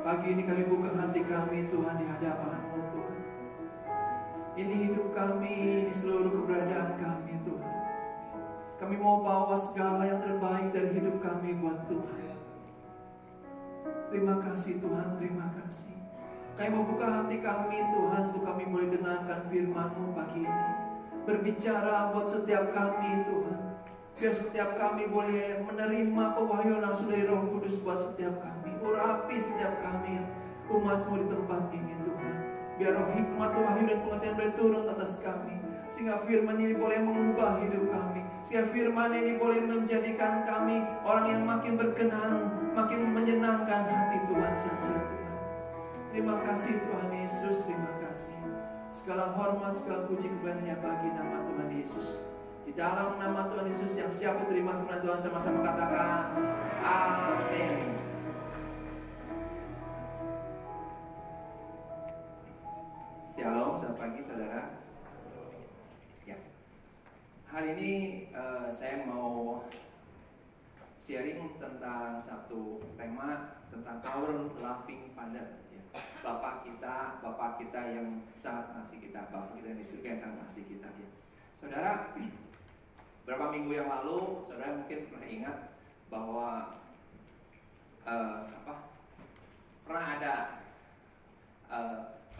Pagi ini kami buka hati kami Tuhan di hadapan-Mu Tuhan. Ini hidup kami, ini seluruh keberadaan kami Tuhan. Kami mau bawa segala yang terbaik dari hidup kami buat Tuhan. Terima kasih Tuhan, terima kasih. Kami mau buka hati kami Tuhan, untuk kami boleh dengarkan firman-Mu pagi ini. Berbicara buat setiap kami Tuhan. Biar setiap kami boleh menerima pewahyuan langsung dari Roh Kudus buat setiap kami. Urapi setiap kami umat-Mu di tempat ini Tuhan. Biar roh hikmat, wahyu dan pengertian boleh turun atas kami. Sehingga firman ini boleh mengubah hidup kami. Sehingga firman ini boleh menjadikan kami orang yang makin berkenan, makin menyenangkan hati Tuhan saja Tuhan. Terima kasih Tuhan Yesus, terima kasih. Segala hormat, segala puji kebenarannya bagi nama Tuhan Yesus. Di dalam nama Tuhan Yesus yang siap menerima firman Tuhan, sama-sama katakan amin. Shalom, selamat pagi saudara. Ya, hari ini saya mau sharing tentang satu tema tentang our loving Father. Ya. Bapak kita yang sangat mengasihi kita, Bapak kita yang di surga yang sangat mengasihi kita. Ya. Saudara, berapa minggu yang lalu, saudara mungkin pernah ingat bahwa pernah ada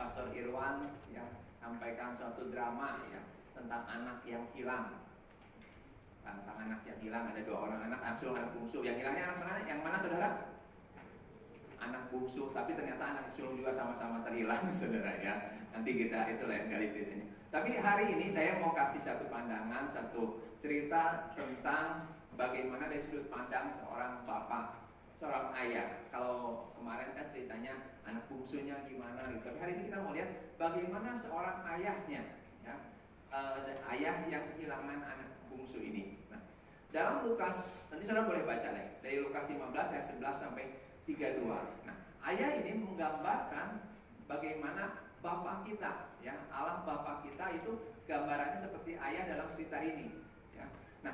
Pastor Irwan ya sampaikan suatu drama ya tentang anak yang hilang. Tentang anak yang hilang, ada 2 orang anak asuh, anak bungsu. Yang hilangnya anak mana? Yang mana saudara? Anak bungsu, tapi ternyata anak sulung juga sama-sama terhilang saudara ya. Nanti kita itu lain kali ceritanya. Tapi hari ini saya mau kasih satu pandangan, satu cerita tentang bagaimana dari sudut pandang seorang bapak, seorang ayah. Kalau kemarin kan ceritanya anak bungsunya gimana gitu. Tapi hari ini kita mau lihat bagaimana seorang ayahnya ya. Ayah yang kehilangan anak bungsu ini. Nah, dalam Lukas, nanti saudara boleh baca deh, dari Lukas 15 ayat 11 sampai 32. Nah, ayah ini menggambarkan bagaimana Bapa kita, ya Allah Bapa kita itu gambarannya seperti ayah dalam cerita ini. Ya. Nah,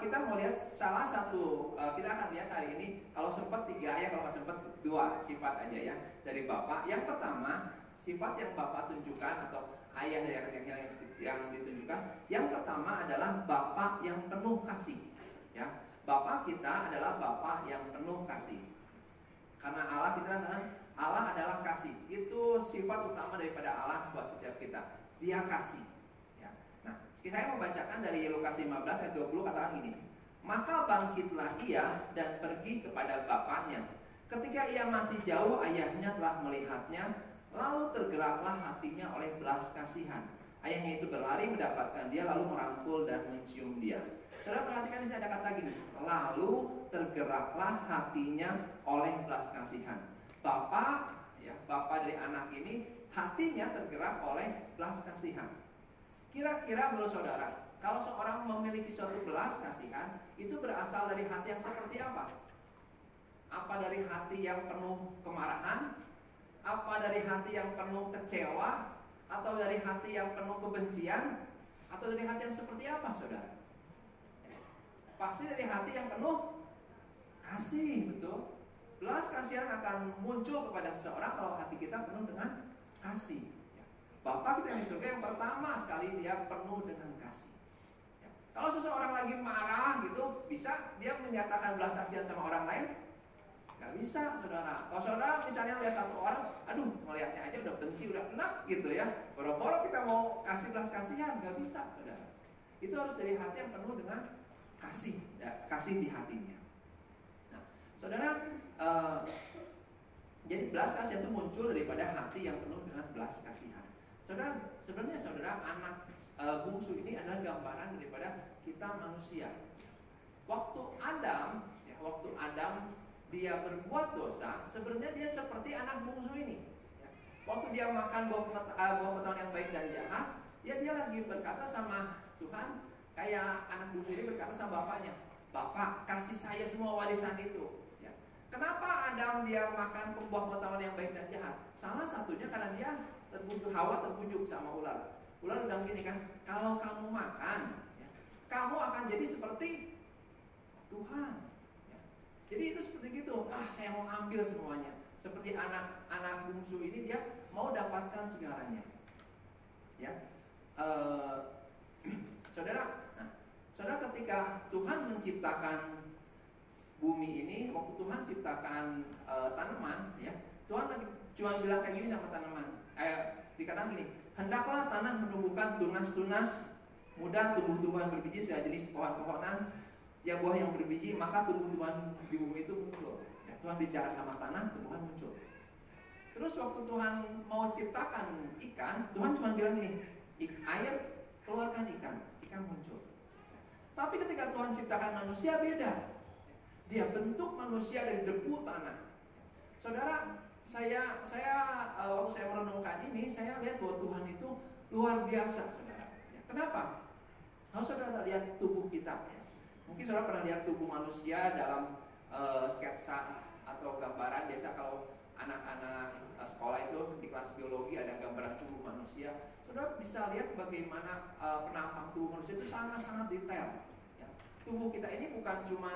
kita mau lihat salah satu, kita akan lihat hari ini kalau sempat 3 ayat, kalau nggak sempat 2 sifat aja ya dari Bapa. Yang pertama, sifat yang Bapa tunjukkan atau ayah dari anak yang hilang yang ditunjukkan. Yang pertama adalah Bapa yang penuh kasih. Ya, Bapa kita adalah Bapa yang penuh kasih. Karena Allah adalah kasih. Itu sifat utama daripada Allah buat setiap kita. Dia kasih. Ya. Nah, saya mau bacakan dari Lukas 15 ayat 20 katakan gini. Maka bangkitlah ia dan pergi kepada bapaknya. Ketika ia masih jauh, ayahnya telah melihatnya. Lalu tergeraklah hatinya oleh belas kasihan. Ayahnya itu berlari mendapatkan dia, lalu merangkul dan mencium dia. Saudara perhatikan di sini ada kata gini. Lalu tergeraklah hatinya oleh belas kasihan. Bapak dari anak ini hatinya tergerak oleh belas kasihan. Kira-kira menurut saudara, kalau seorang memiliki suatu belas kasihan, itu berasal dari hati yang seperti apa? Apa dari hati yang penuh kemarahan? Apa dari hati yang penuh kecewa? Atau dari hati yang penuh kebencian? Atau dari hati yang seperti apa saudara? Pasti dari hati yang penuh kasih, betul. Belas kasihan akan muncul kepada seseorang kalau hati kita penuh dengan kasih. Bapa kita di surga yang pertama sekali dia penuh dengan kasih. Kalau seseorang lagi marah gitu, bisa dia menyatakan belas kasihan sama orang lain? Gak bisa saudara. Kalau saudara misalnya lihat satu orang, aduh ngelihatnya aja udah benci, udah enak gitu ya, boro-boro kita mau kasih belas kasihan, gak bisa saudara. Itu harus dari hati yang penuh dengan kasih, ya, kasih di hatinya. Nah, saudara, jadi belas kasihan itu muncul daripada hati yang penuh dengan belas kasihan. Saudara, sebenarnya saudara anak bungsu ini adalah gambaran daripada kita manusia. Waktu Adam dia berbuat dosa, sebenarnya dia seperti anak bungsu ini. Waktu dia makan buah pengetahuan yang baik dan jahat, ya dia lagi berkata sama Tuhan, kayak anak bungsu ini berkata sama bapaknya, Bapak kasih saya semua warisan itu. Ya. Kenapa Adam dia makan buah pengetahuan yang baik dan jahat? Salah satunya karena dia Hawa terbujuk sama ular. Ular bilang gini kan, kalau kamu makan, ya, kamu akan jadi seperti Tuhan. Jadi itu seperti gitu, saya mau ambil semuanya. Seperti anak bungsu ini, dia mau dapatkan segalanya. Ya, saudara, saudara, ketika Tuhan menciptakan bumi ini, waktu Tuhan ciptakan tanaman, ya, Tuhan lagi cuma bilang kayak gini sama tanaman. Dikatakan gini, hendaklah tanah menumbuhkan tunas-tunas muda, tumbuh-tumbuhan berbiji segala jenis pohon-pohonan yang buah yang berbiji, maka tumbuh-tumbuhan di bumi itu muncul. Ya, Tuhan bicara sama tanah, tumbuhan muncul. Terus waktu Tuhan mau ciptakan ikan, Tuhan cuma bilang gini, air keluarkan ikan muncul. Tapi ketika Tuhan ciptakan manusia beda. Dia bentuk manusia dari debu tanah. Saudara, saya waktu saya merenungkan ini, saya lihat bahwa Tuhan itu luar biasa, saudara. Ya, kenapa? Kalau saudara lihat tubuh kita, ya, mungkin saudara pernah lihat tubuh manusia dalam sketsa atau gambaran. Biasa kalau anak-anak sekolah itu di kelas biologi ada gambaran tubuh manusia. Saudara bisa lihat bagaimana penampang tubuh manusia itu sangat-sangat detail. Ya. Tubuh kita ini bukan cuma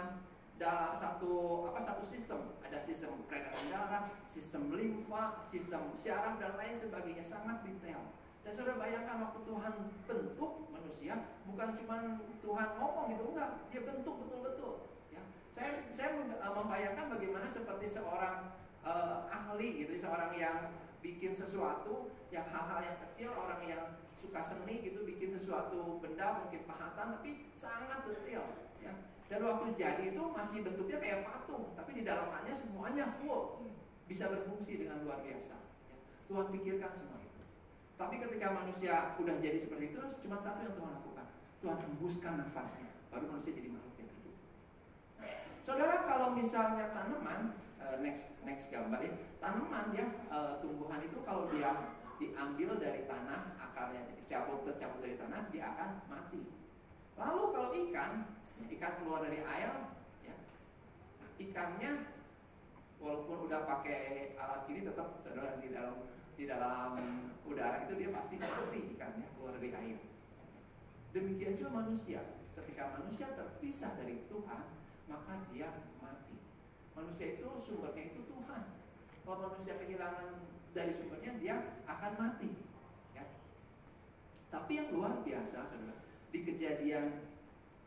dalam satu sistem. Ada sistem peredaran darah, sistem limfa, sistem syaraf dan lain sebagainya, sangat detail. Dan saudara bayangkan waktu Tuhan bentuk manusia, bukan cuma Tuhan ngomong gitu, enggak, dia bentuk betul-betul. Ya. Saya membayangkan bagaimana seperti seorang ahli gitu, seorang yang bikin sesuatu, yang hal-hal yang kecil, orang yang suka seni gitu, bikin sesuatu benda mungkin pahatan tapi sangat detail. Ya. Dan waktu jadi itu masih bentuknya kayak patung, tapi di dalamannya semuanya full, bisa berfungsi dengan luar biasa. Ya. Tuhan pikirkan semua itu. Tapi ketika manusia udah jadi seperti itu, cuma satu yang Tuhan lakukan, Tuhan hembuskan nafasnya, baru manusia jadi makhluk yang hidup. Saudara, kalau misalnya tanaman, next gambar ya, tanaman ya, tumbuhan itu kalau dia diambil dari tanah, akarnya tercabut dari tanah, dia akan mati. Lalu kalau ikan keluar dari air, ya, ikannya walaupun udah pakai alat ini, tetap saudara di dalam udara itu dia pasti mati ikannya keluar dari air. Demikian juga manusia, ketika manusia terpisah dari Tuhan, maka dia mati. Manusia itu sumbernya itu Tuhan. Kalau manusia kehilangan dari sumbernya, dia akan mati. Ya. Tapi yang luar biasa, saudara, di Kejadian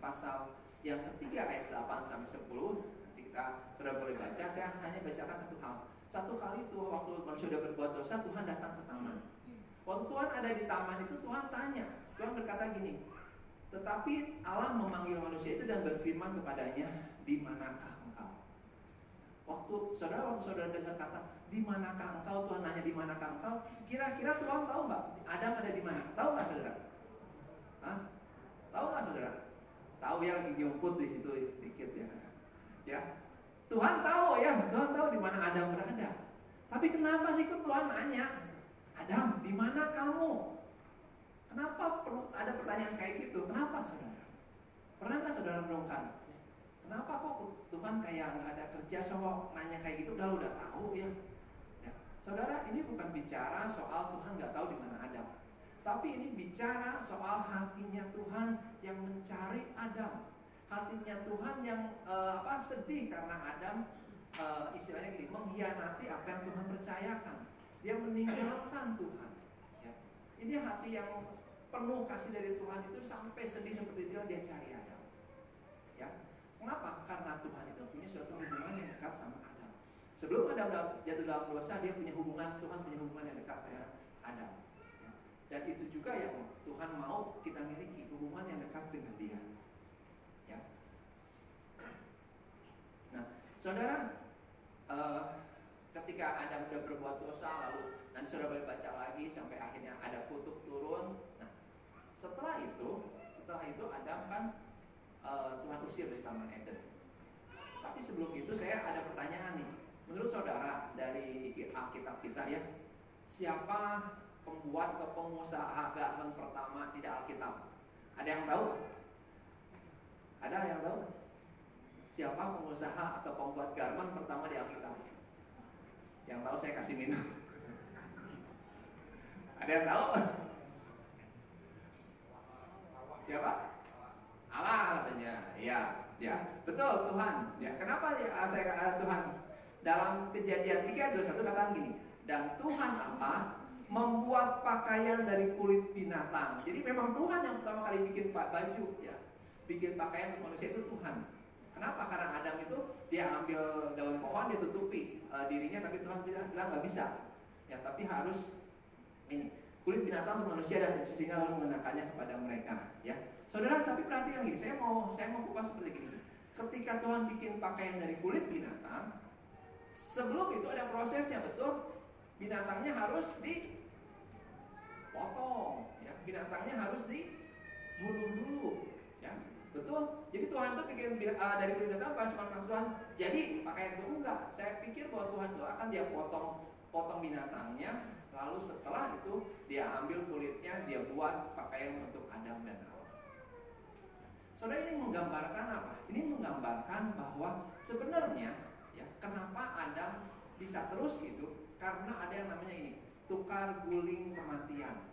pasal yang ketiga ayat 8 sampai 10, nanti kita sudah boleh baca. Saya hanya bacakan satu hal. Satu kali tuh waktu manusia sudah berbuat dosa, Tuhan datang ke taman. Waktu Tuhan ada di taman itu, Tuhan tanya. Tuhan berkata gini, tetapi Allah memanggil manusia itu dan berfirman kepadanya, di manakah engkau? Waktu saudara dengar kata di manakah engkau, Tuhan nanya di manakah engkau, kira-kira Tuhan tahu nggak Adam ada di mana? Tahu nggak saudara? Hah? Tahu nggak saudara? Tahu ya, lagi nyumput di situ dikit ya. Ya, Tuhan tahu ya, Tuhan tahu di mana Adam berada. Tapi kenapa sih kok Tuhan nanya, Adam, di mana kamu? Kenapa perlu ada pertanyaan kayak gitu? Kenapa saudara? Pernah nggak saudara renungkan? Kenapa kok Tuhan kayak nggak ada kerja soal nanya kayak gitu? Udah tahu ya. Ya. Saudara, ini bukan bicara soal Tuhan nggak tahu di mana Adam. Tapi ini bicara soal hatinya Tuhan yang mencari Adam. Hatinya Tuhan yang sedih karena Adam istilahnya gini, mengkhianati apa yang Tuhan percayakan. Dia meninggalkan Tuhan. Ya. Ini hati yang penuh kasih dari Tuhan itu sampai sedih seperti dia cari Adam. Ya. Kenapa? Karena Tuhan itu punya suatu hubungan yang dekat sama Adam. Sebelum Adam jatuh dalam dosa, dia punya hubungan, Tuhan punya hubungan yang dekat dengan Adam. Dan itu juga yang Tuhan mau kita miliki, hubungan yang dekat dengan Dia. Ya. Nah, saudara, ketika Adam sudah berbuat dosa, lalu nanti saudara boleh baca lagi sampai akhirnya ada kutuk turun. Nah, setelah itu Adam kan Tuhan usir dari Taman Eden. Tapi sebelum itu saya ada pertanyaan nih. Menurut saudara dari Alkitab kita ya, siapa pembuat atau pengusaha garment pertama di Alkitab? Ada yang tahu? Ada yang tahu? Siapa pengusaha atau pembuat garment pertama di Alkitab? Yang tahu saya kasih minum. Ada yang tahu? Siapa? Allah katanya. Ya, Ya, betul Tuhan. Ya, kenapa ya, Tuhan dalam Kejadian 3:21 katakan gini, dan Tuhan Allah membuat pakaian dari kulit binatang. Jadi memang Tuhan yang pertama kali bikin baju, ya, bikin pakaian untuk manusia itu Tuhan. Kenapa? Karena Adam itu dia ambil daun pohon, dia tutupi dirinya, tapi Tuhan bilang nggak bisa. Ya, tapi harus ini kulit binatang untuk manusia, dan sehingga lalu mengenakannya kepada mereka. Ya, saudara, tapi perhatikan gini, saya mau kupas seperti gini. Ketika Tuhan bikin pakaian dari kulit binatang, sebelum itu ada prosesnya, betul. Binatangnya harus dipotong, ya. Binatangnya harus dibunuh dulu, ya. Betul. Jadi Tuhan tuh bikin dari kulit binatang bukan cuma Tuhan jadi pakaian itu, enggak. Saya pikir bahwa Tuhan tuh akan dia potong binatangnya, lalu setelah itu dia ambil kulitnya, dia buat pakaian untuk Adam dan Hawa. Saudara, ini menggambarkan apa? Ini menggambarkan bahwa sebenarnya, ya, kenapa Adam bisa terus hidup? Karena ada yang namanya ini, tukar guling kematian.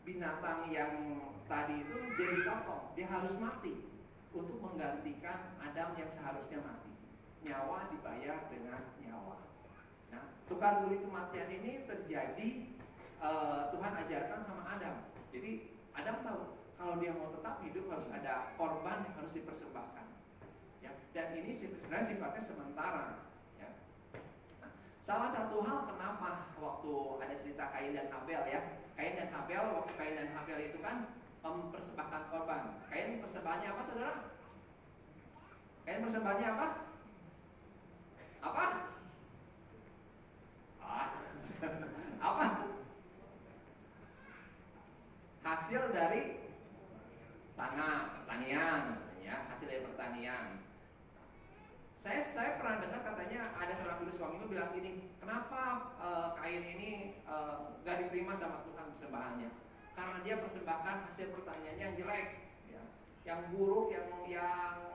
Binatang yang tadi itu dia dipotong, dia harus mati untuk menggantikan Adam yang seharusnya mati. Nyawa dibayar dengan nyawa. Nah, tukar guling kematian ini terjadi, Tuhan ajarkan sama Adam. Jadi Adam tahu kalau dia mau tetap hidup harus ada korban yang harus dipersembahkan, ya. Dan ini sebenarnya sifatnya sementara, ya. Nah, salah satu hal kenapa waktu ada cerita Kain dan Habel, ya. Kain dan Habel, waktu Kain dan Habel itu kan mempersembahkan korban. Kain persembahannya apa, saudara? Kain persembahannya apa? Apa? Apa? Hasil dari tanah, pertanian, ya, hasil dari pertanian. Saya pernah dengar katanya ada seorang guru suami itu bilang gini, kenapa Kain ini gak diterima sama Tuhan persembahannya? Karena dia persembahkan hasil pertaniannya yang jelek, ya, yang buruk, yang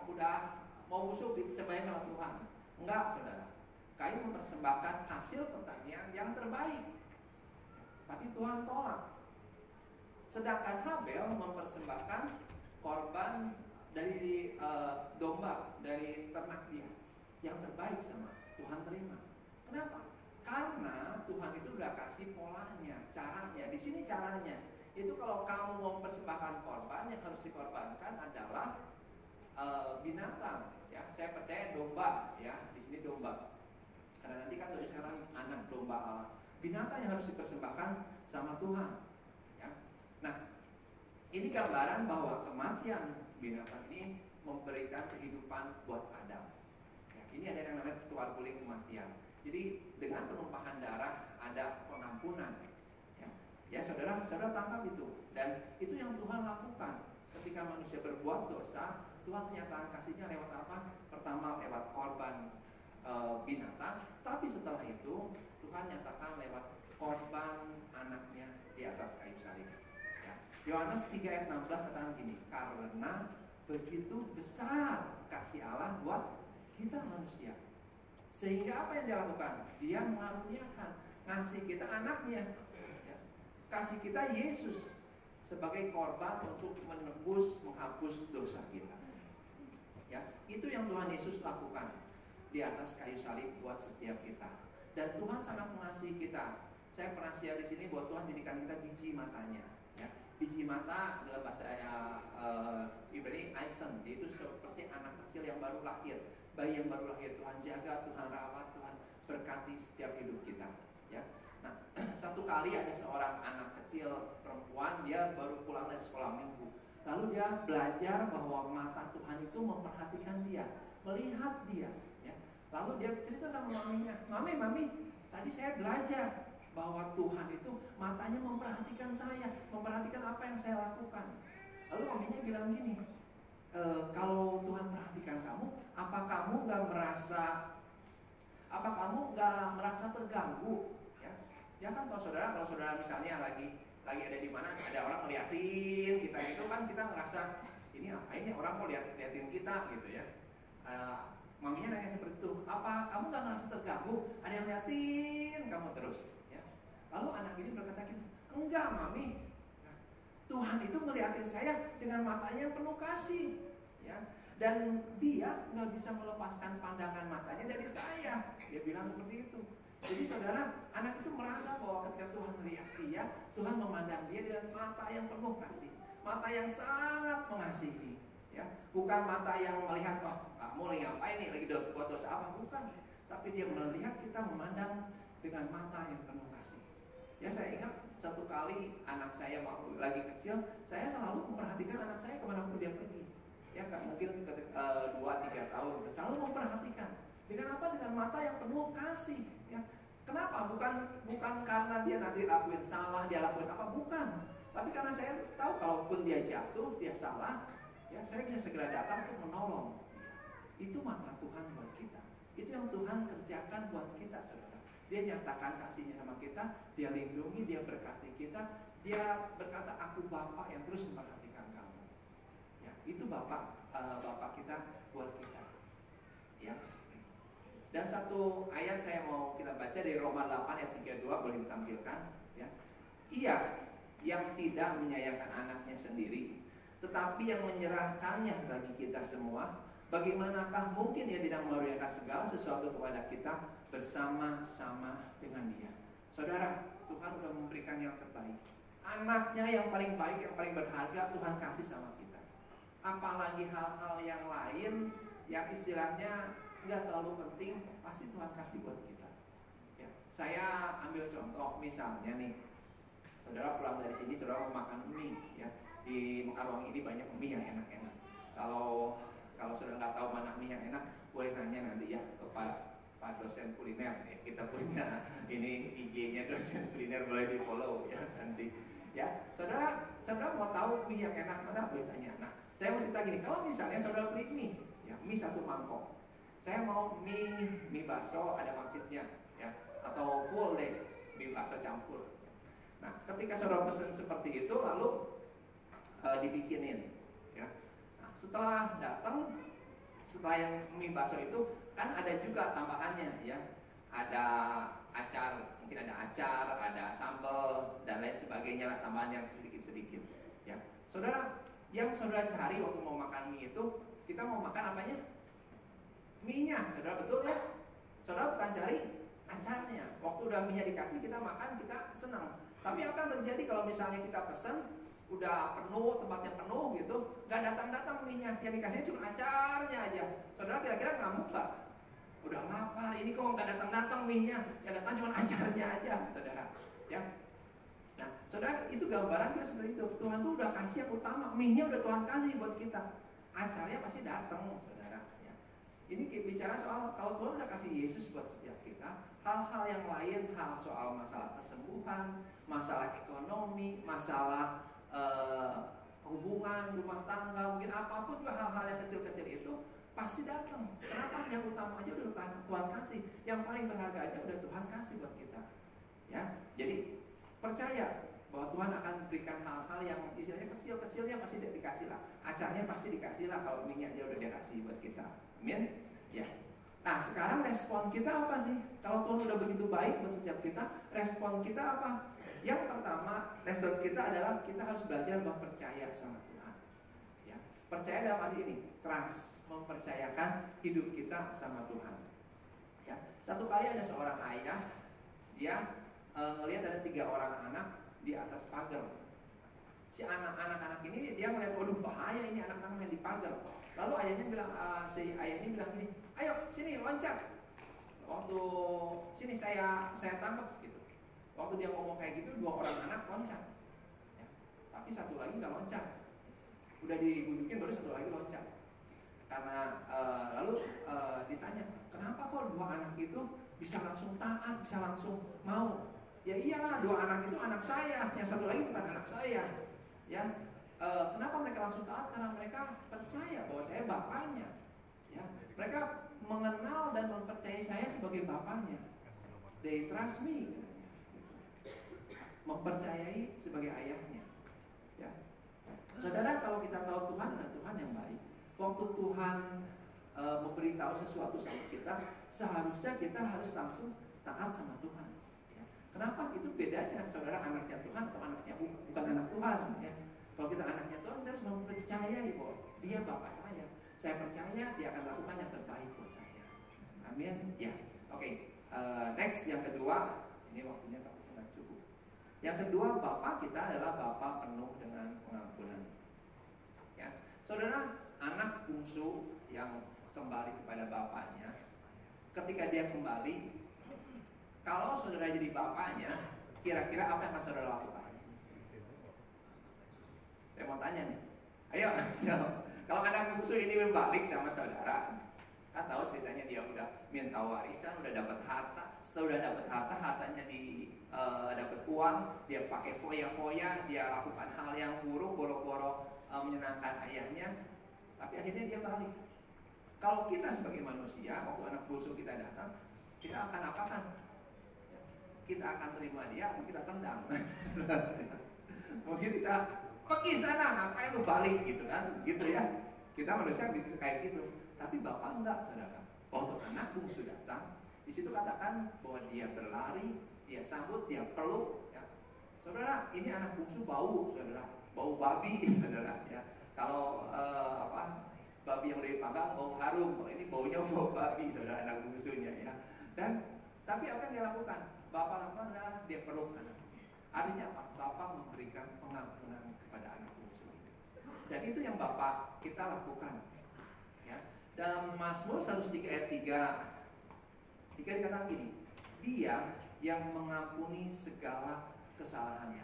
udah mau busuk disembahin sama Tuhan. Enggak, saudara. Kain mempersembahkan hasil pertanian yang terbaik, tapi Tuhan tolak. Sedangkan Habel mempersembahkan korban dari domba, dari ternak dia, yang terbaik sama Tuhan terima. Kenapa? Karena Tuhan itu udah kasih polanya, caranya. Di sini caranya itu kalau kamu mau mempersembahkan korban, yang harus dikorbankan adalah binatang. Ya, saya percaya domba. Ya, di sini domba. Karena nanti kan sekarang anak domba Allah. Binatang yang harus dipersembahkan sama Tuhan. Ya. Nah, ini gambaran bahwa kematian binatang ini memberikan kehidupan buat Adam. Ya, ini ada yang namanya tukar guling kematian. Jadi dengan penumpahan darah ada pengampunan. Ya, saudara tangkap itu. Dan itu yang Tuhan lakukan. Ketika manusia berbuat dosa, Tuhan menyatakan kasihnya lewat apa? Pertama lewat korban binatang, tapi setelah itu Tuhan nyatakan lewat korban anaknya di atas kayu salib. Ya. Yohanes 3 ayat 16 katakan gini, karena begitu besar kasih Allah buat kita manusia, sehingga apa yang dia lakukan? Dia mengaruniakan, ngasih kita anaknya, ya. Kasih kita Yesus sebagai korban untuk menebus, menghapus dosa kita. Ya, itu yang Tuhan Yesus lakukan di atas kayu salib buat setiap kita. Dan Tuhan sangat mengasihi kita. Saya pernah share di sini bahwa Tuhan jadikan kita biji matanya. Ya, biji mata dalam bahasa Ibrani Aison, itu seperti anak kecil yang baru lahir, bayi yang baru lahir. Tuhan jaga, Tuhan rawat, Tuhan berkati setiap hidup kita. Ya. Nah, satu kali ada seorang anak kecil perempuan, dia baru pulang dari sekolah minggu. Lalu dia belajar bahwa mata Tuhan itu memperhatikan dia, melihat dia. Ya. Lalu dia cerita sama maminya, mami, tadi saya belajar bahwa Tuhan itu matanya memperhatikan saya, memperhatikan apa yang saya lakukan. Lalu maminya bilang gini, kalau Tuhan perhatikan kamu, apa kamu nggak merasa terganggu? Ya kan kalau saudara misalnya lagi ada di mana, ada orang ngeliatin kita gitu kan, kita ngerasa ini apa ini orang kok liatin kita gitu ya. Maminya nanya seperti itu, apa kamu nggak ngerasa terganggu? Ada yang liatin kamu terus, ya. Lalu anak ini berkata gitu, enggak mami, Tuhan itu ngeliatin saya dengan matanya yang penuh kasih, ya. Dan dia nggak bisa melepaskan pandangan matanya dari saya. Dia bilang seperti itu. Jadi saudara, anak itu merasa bahwa ketika Tuhan melihat dia, Tuhan memandang dia dengan mata yang penuh kasih, mata yang sangat mengasihi, ya, bukan mata yang melihat, wah kamu lagi ngapain nih, lagi buat dosa apa, bukan. Tapi dia melihat kita memandang dengan mata yang penuh kasih. Ya, saya ingat satu kali anak saya waktu lagi kecil, saya selalu memperhatikan anak saya kemanapun dia pergi. Ya, mungkin 2-3 tahun, selalu memperhatikan. Dengan apa? Dengan mata yang penuh kasih. Ya. Kenapa? Bukan karena dia nanti lakuin salah, dia lakuin apa? Bukan. Tapi karena saya tahu kalaupun dia jatuh, dia salah, ya saya bisa segera datang untuk menolong. Itu mata Tuhan buat kita. Itu yang Tuhan kerjakan buat kita, saudara. Dia nyatakan kasihnya sama kita, dia lindungi, dia berkati kita, dia berkata, aku Bapa yang terus memperhatikan kamu. Ya, itu Bapak kita buat kita. Ya. Dan satu ayat saya mau kita baca dari Roma 8 ayat 32, boleh ditampilkan, ya. Ia yang tidak menyayangkan anaknya sendiri, tetapi yang menyerahkannya bagi kita semua, bagaimanakah mungkin ia tidak mengaruniakan segala sesuatu kepada kita bersama-sama dengan dia. Saudara, Tuhan sudah memberikan yang terbaik. Anaknya yang paling baik, yang paling berharga, Tuhan kasih sama kita. Apalagi hal-hal yang lain yang istilahnya nggak terlalu penting, pasti Tuhan kasih buat kita. Ya, saya ambil contoh, misalnya nih, saudara pulang dari sini, saudara mau makan mie, ya. Di Mekarwangi ini banyak mie yang enak-enak. Kalau saudara nggak tahu mana mie yang enak, boleh nanya nanti ya ke Pak dosen kuliner. Ya, kita punya ini IG-nya dosen kuliner, boleh di follow ya nanti. Ya, saudara mau tahu mie yang enak mana, boleh tanya. Nah, saya mau cerita gini, kalau misalnya saudara beli mie, ya mie 1 mangkok. Saya mau mie bakso ada pangsitnya, ya, atau full deh, mie bakso campur. Nah, ketika saudara pesen seperti itu, lalu dibikinin, ya. Nah, setelah datang, setelah yang mie bakso itu kan ada juga tambahannya, ya. Ada acar, mungkin ada acar, ada sambal dan lain sebagainya lah, tambahan yang sedikit-sedikit, ya. Saudara, yang saudara cari waktu mau makan mie itu, kita mau makan apanya? Mie-nya, saudara, betul ya? Saudara bukan cari acarnya. Waktu udah mie-nya dikasih, kita makan, kita senang. Tapi apa yang terjadi kalau misalnya kita pesen, udah penuh, tempatnya penuh gitu, nggak datang-datang mie-nya, yang dikasih cuma acarnya aja. Saudara kira-kira ngamuk nggak? Udah lapar, ini kok nggak datang-datang mie-nya, yang datang cuma acarnya aja, saudara. Ya. Nah, saudara, itu gambaran juga seperti itu. Tuhan tuh udah kasih yang utama, mie-nya udah Tuhan kasih buat kita. Acarnya pasti datang, saudara. Ini bicara soal kalau Tuhan udah kasih Yesus buat setiap kita, hal-hal yang lain, hal soal masalah kesembuhan, masalah ekonomi, masalah hubungan, rumah tangga, mungkin apapun juga hal-hal yang kecil-kecil itu pasti datang. Kenapa? Yang utama aja udah Tuhan kasih, yang paling berharga aja udah Tuhan kasih buat kita. Ya, jadi percaya bahwa Tuhan akan berikan hal-hal yang istilahnya kecil-kecilnya pasti dikasih lah, acaranya pasti dikasih lah, kalau minyak dia udah dikasih buat kita. Amin. Ya. Nah, sekarang respon kita apa sih? Kalau Tuhan udah begitu baik buat setiap kita, respon kita apa? Yang pertama, respon kita adalah kita harus belajar mempercaya sama Tuhan. Ya. Percaya dalam arti ini, trust, mempercayakan hidup kita sama Tuhan. Ya. Satu kali ada seorang ayah, dia ngelihat ada 3 orang anak di atas pagar. Si anak-anak ini dia melihat, waduh bahaya ini anak-anak main di pagar. Lalu ayahnya bilang, si ayah ini bilang gini, ayo sini loncat. Waktu sini saya tangkap gitu. Waktu dia ngomong kayak gitu, 2 orang anak loncat. Ya. Tapi satu lagi nggak loncat. Udah dibujukin baru satu lagi loncat. Karena lalu ditanya, kenapa kok 2 anak itu bisa langsung taat, bisa langsung mau? Ya iyalah, 2 anak itu anak saya, yang satu lagi bukan anak saya. Ya, kenapa mereka langsung taat? Karena mereka percaya bahwa saya bapaknya. Ya, mereka mengenal dan mempercayai saya sebagai bapaknya. They trust me. Mempercayai sebagai ayahnya. Ya, saudara, kalau kita tahu Tuhan adalah Tuhan yang baik, waktu Tuhan memberitahu sesuatu sama kita, seharusnya kita harus langsung taat sama Tuhan. Kenapa? Itu bedanya saudara anaknya Tuhan atau anaknya bukan anak Tuhan, ya. Kalau kita anaknya Tuhan, kita harus mempercayai bahwa dia Bapak saya Saya percaya dia akan lakukan yang terbaik buat saya. Amin. Ya, oke. Next, yang kedua, ini waktunya takutnya nggak cukup. Yang kedua, Bapa kita adalah Bapa penuh dengan pengampunan. Ya, saudara, anak bungsu yang kembali kepada bapaknya, ketika dia kembali, kalau saudara jadi bapaknya, kira-kira apa yang akan saudara lakukan? Saya mau tanya nih, ayo jawab. Kalau anak bungsu ini balik sama saudara, kan tahu ceritanya dia udah minta warisan, udah dapat harta. Setelah udah dapat harta, hartanya dapat uang, dia pakai foya-foya, dia lakukan hal yang buruk, boro-boro menyenangkan ayahnya, tapi akhirnya dia balik. Kalau kita sebagai manusia, waktu anak bungsu kita datang, kita akan apakan? Kita akan terima dia atau kita tendang? Mungkin kita pergi sana, ngapain lu balik gitu kan? Gitu ya. Kita manusia bisa kayak gitu. Tapi Bapak enggak, saudara. Waktu anak bungsu datang, di situ katakan bahwa dia berlari, dia sambut, dia peluk. Ya. Saudara, ini anak bungsu bau, saudara, bau babi, saudara. Ya. Kalau babi yang udah dipanggang bau harum, kalau ini baunya bau babi, saudara, anak bungsunya. Ya. Dan tapi apa yang dia lakukan? Bapak lakukan adalah dia peluk anak. Artinya apa? Bapak memberikan pengampunan kepada anak bungsu. Dan itu yang Bapak kita lakukan. Ya. Dalam Mazmur 103 ayat 3 dikatakan gini, dia yang mengampuni segala kesalahannya.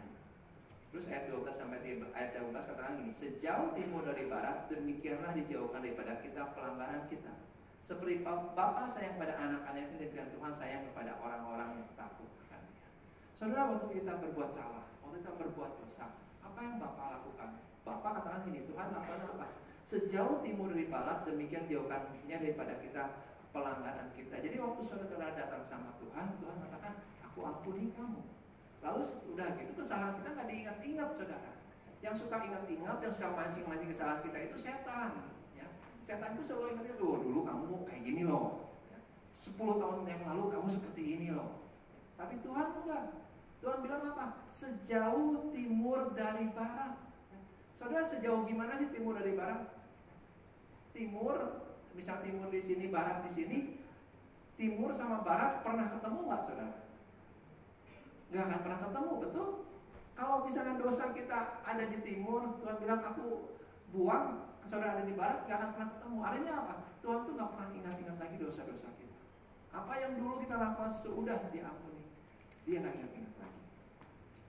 Terus ayat 12 sampai ayat 12 katakan gini, sejauh timur dari barat, demikianlah dijauhkan daripada kita pelanggaran kita. Seperti Bapa sayang kepada anak-anaknya, demikian Tuhan sayang kepada orang-orang yang takut akan Dia. Saudara, waktu kita berbuat salah, waktu kita berbuat dosa, apa yang Bapa lakukan? Bapa katakan gini, Tuhan lakukan apa? Sejauh timur dari barat, demikian jauhkannya daripada kita pelanggaran kita. Jadi waktu saudara datang sama Tuhan, Tuhan katakan, aku ampuni kamu. Lalu sudah gitu, kesalahan kita nggak diingat-ingat, saudara. Yang suka ingat-ingat, yang suka mancing-mancing kesalahan kita itu setan. Ya. Setan itu selalu ingatnya, dulu kamu kayak gini loh. Ya. 10 tahun yang lalu kamu seperti ini loh. Tapi Tuhan enggak. Tuhan bilang apa? Sejauh timur dari barat. Saudara, sejauh gimana sih timur dari barat? Timur, misal timur di sini, barat di sini. Timur sama barat pernah ketemu nggak, saudara? Nggak akan pernah ketemu, betul? Kalau misalnya dosa kita ada di timur, Tuhan bilang aku buang, saudara ada di barat, nggak akan pernah ketemu. Artinya apa? Tuhan tuh nggak pernah ingat-ingat lagi dosa-dosa kita. Apa yang dulu kita lakukan sudah diampuni, Dia nggak ingat-ingat lagi.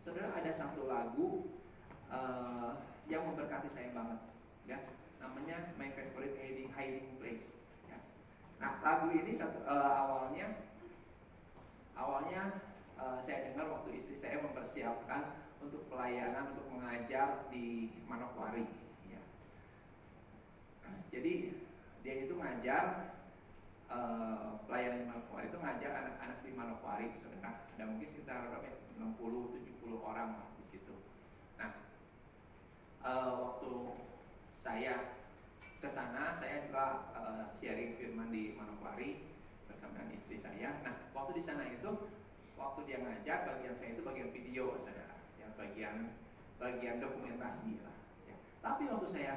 Saudara, ada satu lagu yang memberkati saya banget, ya, namanya My Favorite Hiding Place. Ya. Nah, lagu ini awalnya saya dengar waktu istri saya mempersiapkan untuk pelayanan, untuk mengajar di Manokwari. Ya. Jadi dia itu ngajar pelayanan di Manokwari itu ngajar anak-anak di Manokwari, saudara. Ada mungkin sekitar 60-70 orang lah di situ. Nah, waktu saya ke sana, saya juga sharing firman di Manokwari bersama dengan istri saya. Nah, waktu di sana itu, waktu dia ngajar, bagian saya itu bagian video, saudara, ya, bagian dokumentasi lah. Ya. Tapi waktu saya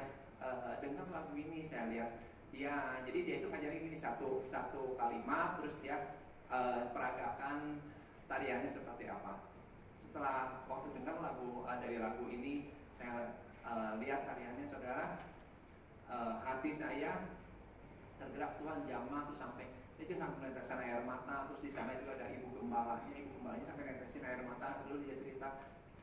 dengar lagu ini, saya lihat jadi dia itu ngajarin ini satu kalimat, terus dia peragakan tariannya seperti apa. Setelah waktu dengar dari lagu ini, saya lihat tariannya, saudara, hati saya tergerak. Tuhan jamah tuh sampai dia sampai meneteskan air mata. Terus di sana juga ada ibu gembalanya sampai netesin air mata. Lalu dia cerita,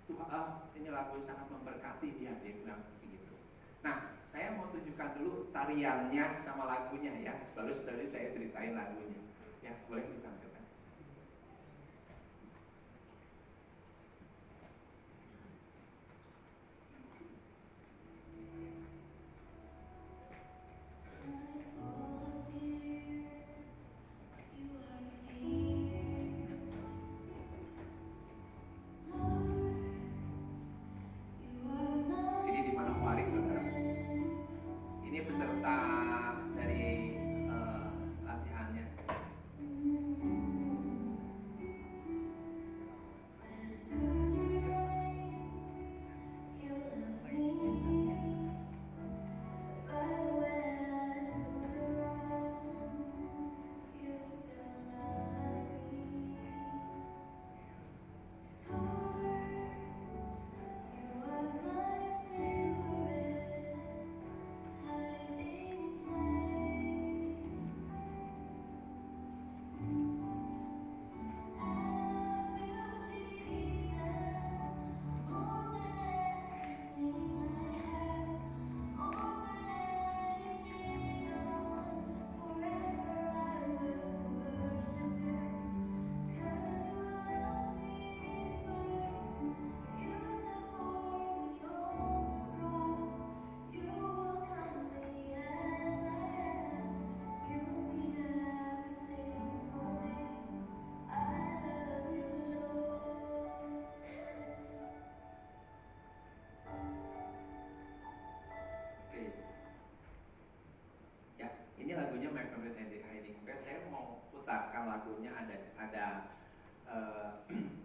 Tuhan, ini lagu sangat memberkati dia bilang seperti itu. Nah, saya mau tunjukkan dulu tariannya sama lagunya ya, baru setelah itu saya ceritain lagunya. Ya, boleh ditampilkan. Peserta dari latihannya.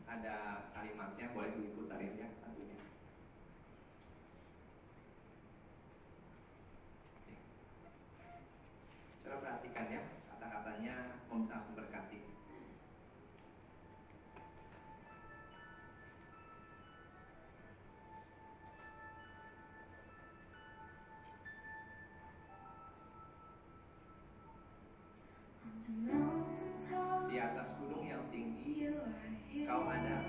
ada kalimatnya, boleh diputarin ya lagunya. Coba perhatikan ya, kata-katanya sangat memberkati. Di atas gunung yang tinggi, Kau ada.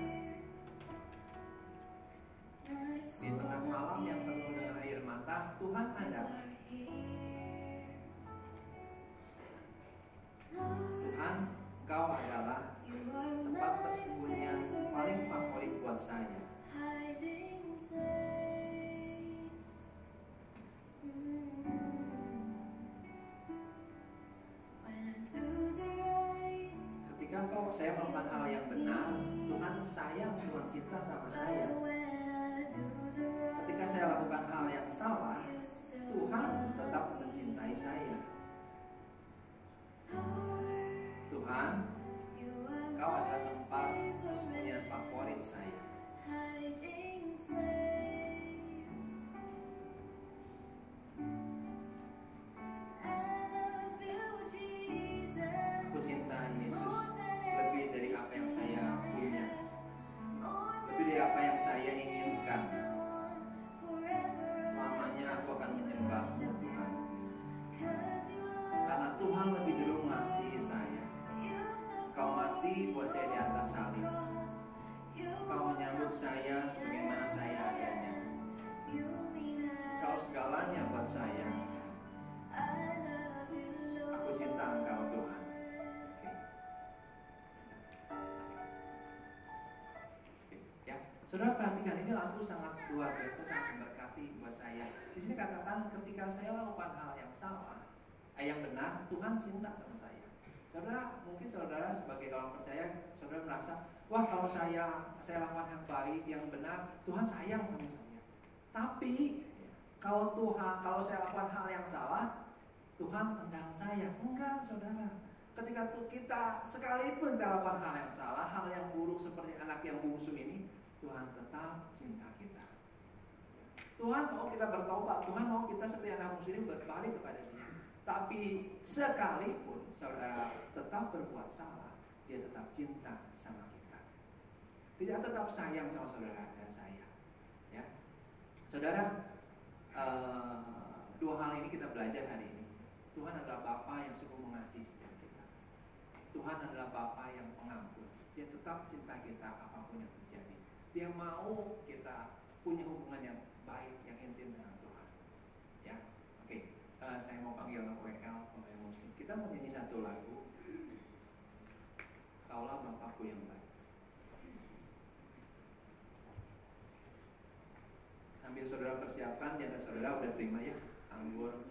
Di tengah malam yang penuh dengan air mata, Tuhan ada. Tuhan, Kau adalah tempat persembunyian paling favorit buat saya. Ketika saya melakukan hal yang benar, Tuhan sayang, Tuhan cinta sama saya. Ketika saya lakukan hal yang salah, Tuhan tetap mencintai saya. Tuhan, Kau adalah tempat persembunyian favorit saya. Aku cinta Yesus lebih dari apa yang saya punya, lebih dari apa yang saya inginkan. Selamanya aku akan menyembah-Mu, Tuhan, karena Tuhan lebih dulu mengasihi saya. Kau mati buat saya di atas salib. Kau menyambut saya sebagaimana saya adanya. Kau segalanya buat saya. Aku cinta Engkau, Tuhan. Ya, saudara perhatikan, ini lagu sangat luar biasa, sangat memberkati buat saya. Di sini katakan ketika saya lakukan hal yang salah, yang benar, Tuhan cinta sama saya. Saudara, mungkin saudara sebagai orang percaya, saudara merasa, wah kalau saya lakukan yang baik, yang benar, Tuhan sayang sama saya. Tapi kalau saya lakukan hal yang salah, Tuhan tendang saya. Enggak, saudara. Ketika kita sekalipun kita lakukan hal yang salah, hal yang buruk seperti anak yang bungsu ini, Tuhan tetap cinta kita. Tuhan mau kita bertobat, Tuhan mau kita seperti anak bungsu ini berbalik kepada Dia. Tapi sekalipun saudara tetap berbuat salah, Dia tetap cinta sama kita. Tidak tetap sayang sama saudara dan saya. Ya, saudara, dua hal ini kita belajar hari ini. Tuhan adalah Bapa yang sungguh mengasihi setiap kita. Tuhan adalah Bapa yang pengampun. Dia tetap cinta kita apapun yang terjadi. Dia mau kita punya hubungan yang baik, yang intim dengan Tuhan. Ya, oke. Saya mau panggil WL pemain musik. Kita mau nyanyi satu lagu. Kaulah Bapakku yang baik. Sambil saudara persiapkan, di atas saudara udah terima ya anggur.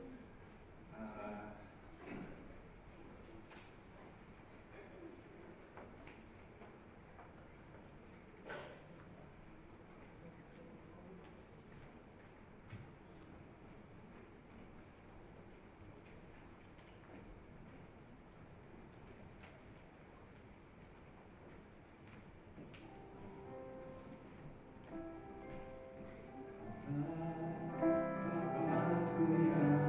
Aku yang baik.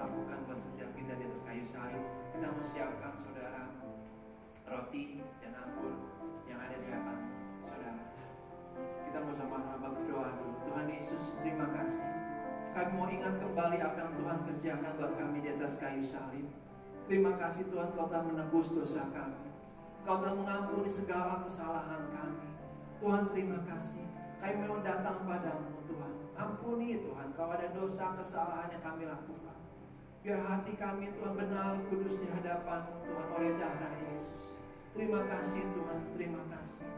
lakukan buat setiap kita di atas kayu salib. Kita mau siapkan saudara roti dan anggur yang ada di hadapan saudara. Kita mau sama-sama berdoa dulu. Tuhan Yesus, terima kasih. Kami mau ingat kembali apa yang Tuhan kerjakan buat kami di atas kayu salib. Terima kasih Tuhan, Kau telah menebus dosa kami. Kau telah mengampuni segala kesalahan kami. Tuhan, terima kasih. Kami mau datang padamu Tuhan. Ampuni Tuhan, kalau ada dosa kesalahan yang kami lakukan. Biar hati kami Tuhan benar kudus di hadapan Tuhan oleh darah Yesus. Terima kasih Tuhan, terima kasih.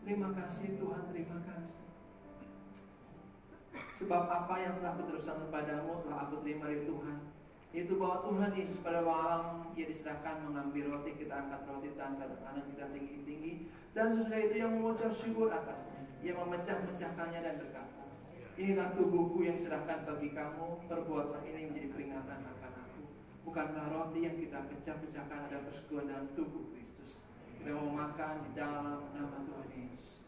Terima kasih Tuhan, terima kasih. Sebab apa yang telah kuteruskan kepadamu telah aku terima dari Tuhan. Yaitu bahwa Tuhan Yesus pada malam Ia diserahkan mengambil roti, kita angkat roti, kita angkat kanan kita tinggi-tinggi. Dan sesudah itu yang mengucap syukur atasnya, Ia memecah-mecahkannya dan berkata, inilah tubuhku yang diserahkan bagi kamu, perbuatlah ini menjadi peringatan akan aku. Bukankah roti yang kita pecah-pecahkan adalah persekutuan dalam tubuh Kristus. Kita mau makan di dalam nama Tuhan Yesus.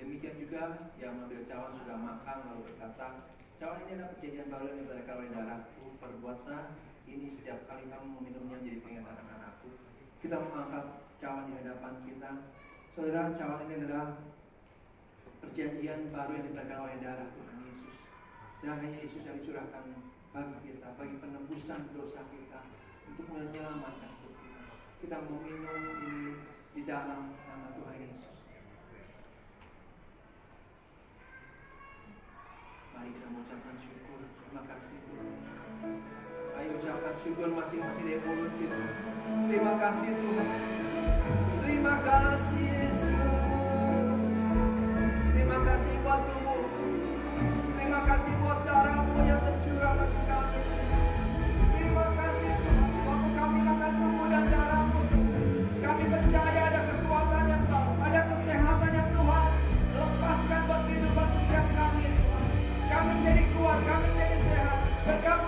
Demikian juga yang mengambil cawan sudah makan lalu berkata, cawan ini adalah perjanjian baru yang diberikan oleh darahku. Perbuatlah ini setiap kali kamu meminumnya menjadi peringatan akan aku. Kita mengangkat cawan di hadapan kita. Saudara, cawan ini adalah perjanjian baru yang diberikan oleh darah Tuhan Yesus. Darah Yesus yang dicurahkan bagi kita, bagi penebusan dosa kita, untuk menyelamatkan hidup kita. Kita mau minum ini di dalam nama Tuhan Yesus. Mari kita mengucapkan syukur. Terima kasih Tuhan. Ayo ucapkan syukur masing-masing dari mulut kita. Terima kasih Tuhan. Terima kasih Yesus. Terima kasih buat tubuh. Terima kasih buat darah-Mu yang tercurah bagi kami. Terima kasih Tuhan. Waktu kami makan tubuh dan darah-Mu, kami percaya ada kekuatan yang baru, ada kesehatan yang Tuhan lepaskan buat kehidupan setiap kami. Kami menjadi kuat, kami menjadi sehat. Berkat